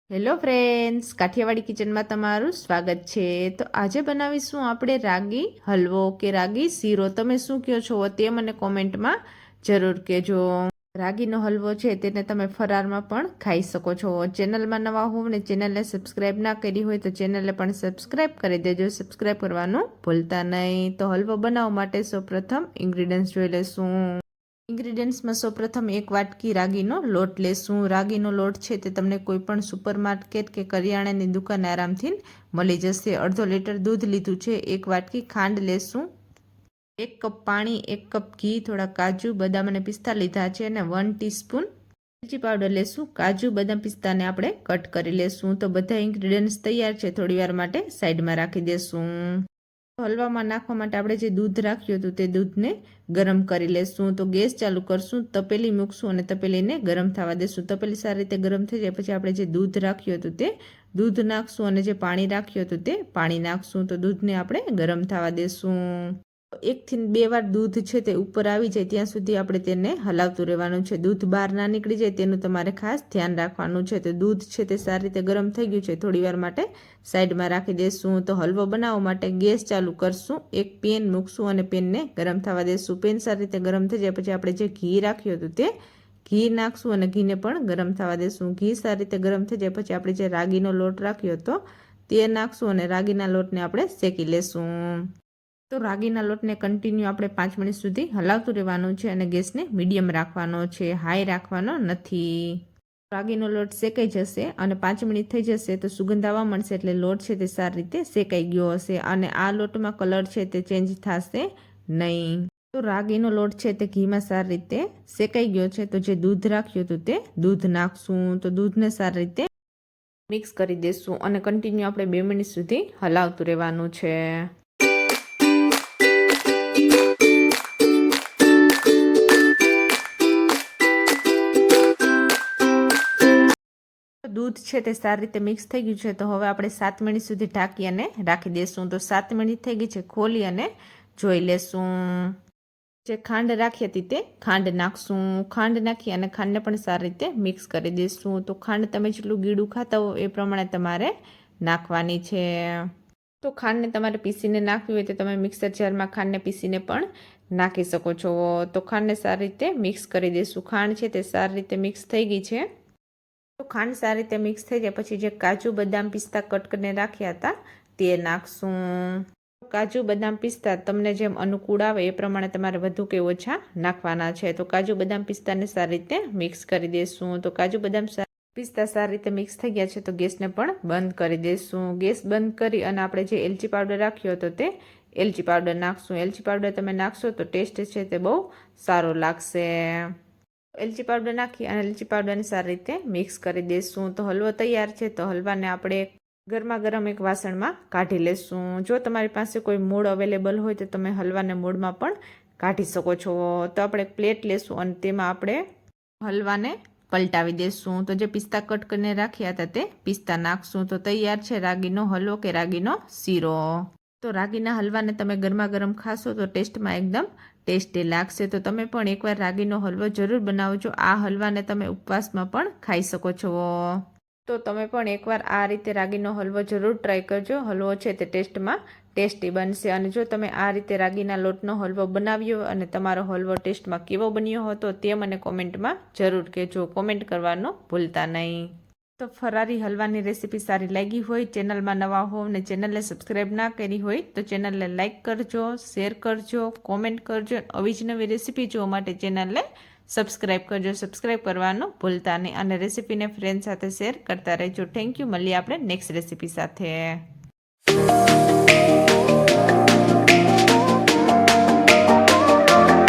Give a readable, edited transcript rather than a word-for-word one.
Hello friends, Kathiawadi કિચનમાં તમારું સ્વાગત છે। તો આજે બનાવીશું આપણે રાગી હલવો કે રાગી શીરો। તમે શું કહો છો તે મને કોમેન્ટમાં જરૂર કહેજો। રાગીનો હલવો છે તેને તમે ફરારમાં પણ ખાઈ શકો છો। ચેનલમાં નવા હોવ ને ચેનલને સબસ્ક્રાઈબ ના કરી હોય તો ચેનલને પણ સબસ્ક્રાઈબ કરી દેજો। સબસ્ક્રાઈબ કરવાનું ભૂલતા નહીં। તો હલવો બનાવવા માટે સૌપ્રથમ ઇન્ગ્રીડિયન્ટ્સ જોઈ લઈશું। ઇન્ગ્રીડિયન્ટ્સમાં સૌપ્રથમ 1 વાટકી રાગીનો લોટ લેશું। રાગીનો લોટ છે તે તમને કોઈ પણ સુપર માર્કેટ કે કરિયાણાની દુકાને આરામથી મળી જશે। અડધો લીટર દૂધ લીધું છે। 1 વાટકી ખાંડ લેશું। 1 કપ પાણી, 1 કપ ઘી, થોડા કાજુ, બદામ અને પિસ્તા લીધા છે અને 1 ટીસ્પૂન એલચી પાવડર લેશું। કાજુ, બદામ, પિસ્તાને આપણે કટ કરી લેશું। તો બધા ઇન્ગ્રીડિયન્ટ્સ તૈયાર છે, થોડી વાર માટે સાઈડમાં રાખી દેશું। હલવામાં નાખવા માટે આપણે જે દૂધ રાખ્યું હતું તે દૂધને ગરમ કરી લેશું। તો ગેસ ચાલુ કરશું, તપેલી મૂકશું અને તપેલીને ગરમ થવા દેશું। તપેલી સારી રીતે ગરમ થઈ જાય પછી આપણે જે દૂધ રાખ્યું હતું તે દૂધ નાખશું અને જે પાણી રાખ્યું હતું તે પાણી નાખશું। તો દૂધને આપણે ગરમ થવા દેશું। 1 થી 2 વાર દૂધ છે તે ઉપર આવી જાય ત્યાં સુધી આપણે તેને હલાવતું રહેવાનું છે। દૂધ બહાર ના નીકળી જાય તેનું તમારે ખાસ ધ્યાન રાખવાનું છે। તો દૂધ છે તે સારી રીતે ગરમ થઈ ગયું છે, થોડી વાર માટે સાઈડમાં રાખી દેશું। તો હલવો બનાવવા માટે ગેસ ચાલુ કરશું, એક પેન મૂકશું અને પેનને ગરમ થવા દેશું। પેન સારી રીતે ગરમ થઈ જાય પછી આપણે જે ઘી રાખ્યું હતું તે ઘી નાખશું અને ઘીને પણ ગરમ થવા દેશું। ઘી સારી રીતે ગરમ થઈ જાય પછી આપણે જે રાગીનો લોટ રાખ્યો હતો તે નાખશું અને રાગીના લોટને આપણે શેકી લેશું। તો રાગીના લોટને કન્ટિન્યુ આપણે 5 મિનિટ સુધી હલાવતું રહેવાનું છે અને ગેસને મીડિયમ રાખવાનો છે, હાઈ રાખવાનો નથી। રાગીનો લોટ શેકાઈ જશે અને 5 મિનિટ થઈ જશે તો સુગંધ આવવા મળશે એટલે લોટ છે તે સારી રીતે શેકાઈ ગયો હશે અને આ લોટમાં કલર છે તે ચેન્જ થશે નહીં। તો રાગીનો લોટ છે તે ઘીમાં સારી રીતે શેકાઈ ગયો છે। તો જે દૂધ રાખ્યું હતું તે દૂધ નાખશું। તો દૂધને સારી રીતે મિક્સ કરી દેશું અને કન્ટિન્યુ આપણે 2 મિનિટ સુધી હલાવતું રહેવાનું છે। દૂધ છે તે સારી રીતે મિક્સ થઈ ગયું છે। તો હવે આપણે 7 મિનિટ સુધી ઢાંકી અને રાખી દેશું। તો 7 મિનિટ થઈ ગઈ છે, ખોલી અને જોઈ લેશું। જે ખાંડ રાખી હતી તે ખાંડ નાખશું। ખાંડ નાખી અને ખાંડને પણ સારી રીતે મિક્સ કરી દઈશું। તો ખાંડ તમે જેટલું ગીળું ખાતા હો એ પ્રમાણે તમારે નાખવાની છે। તો ખાંડને તમારે પીસીને નાખવી હોય તો તમે મિક્સર જારમાં ખાંડને પીસીને પણ નાખી શકો છો। તો ખાંડને સારી રીતે મિક્સ કરી દઈશું। ખાંડ છે તે સારી રીતે મિક્સ થઈ ગઈ છે। તો ખાંડ સારી રીતે મિક્સ થઈ જાય પછી જે કાજુ, બદામ, પિસ્તા કટ કરીને રાખ્યા હતા તે નાખશું। કાજુ, બદામ, પિસ્તા તમને જેમ અનુકૂળ આવે એ પ્રમાણે તમારે વધુ કે ઓછા નાખવાના છે। તો કાજુ, બદામ, પિસ્તાને સારી રીતે મિક્સ કરી દેશું। તો કાજુ, બદામ, પિસ્તા સારી રીતે મિક્સ થઈ ગયા છે તો ગેસને પણ બંધ કરી દેશું। ગેસ બંધ કરી અને આપણે જે એલચી પાવડર રાખ્યો હતો તે એલચી પાવડર નાખશું। એલચી પાવડર તમે નાખશો તો ટેસ્ટ છે તે બહુ સારો લાગશે। એલચી પાવડર નાખી અને એલચી પાવડરને સારી રીતે મિક્સ કરી દઈશું। તો હલવો તૈયાર છે। તો હલવાને આપણે ગરમા ગરમ એક વાસણમાં કાઢી લેશું। જો તમારી પાસે કોઈ મોળ અવેલેબલ હોય તો તમે હલવાને મોળમાં પણ કાઢી શકો છો। તો આપણે એક પ્લેટ લેશું અને તેમાં આપણે હલવાને પલટાવી દેશું। તો જે પિસ્તા કટ કરીને રાખ્યા હતા તે પિસ્તા નાખશું। તો તૈયાર છે રાગીનો હલવો કે રાગીનો શીરો। તો રાગીના હલવાને તમે ગરમા ગરમ ખાશો તો ટેસ્ટમાં એકદમ ટેસ્ટી લાગશે। તો તમે પણ એકવાર રાગીનો હલવો જરૂર બનાવજો। આ હલવાને તમે ઉપવાસમાં પણ ખાઈ શકો છો। તો તમે પણ એકવાર આ રીતે રાગીનો હલવો જરૂર ટ્રાય કરજો। હલવો છે તે ટેસ્ટમાં ટેસ્ટી બનશે અને જો તમે આ રીતે રાગીના લોટનો હલવો બનાવ્યો અને તમારો હલવો ટેસ્ટમાં કેવો બન્યો હતો તે મને કોમેન્ટમાં જરૂર કહેજો। કોમેન્ટ કરવાનું ભૂલતા નહીં। તો ફરારી હલવાની રેસીપી સારી લાગી હોય, ચેનલમાં નવા હોવ ને ચેનલને સબસ્ક્રાઈબ ના કરી હોય તો ચેનલને લાઇક કરજો, શેર કરજો, કોમેન્ટ કરજો। આવી જ નવી રેસીપી જોવા માટે ચેનલને સબસ્ક્રાઈબ કરજો। સબસ્ક્રાઈબ કરવાનું ભૂલતા નહીં અને રેસીપીને ફ્રેન્ડ સાથે શેર કરતા રહેજો। Thank you. મળીએ આપણે નેક્સ્ટ રેસીપી સાથે।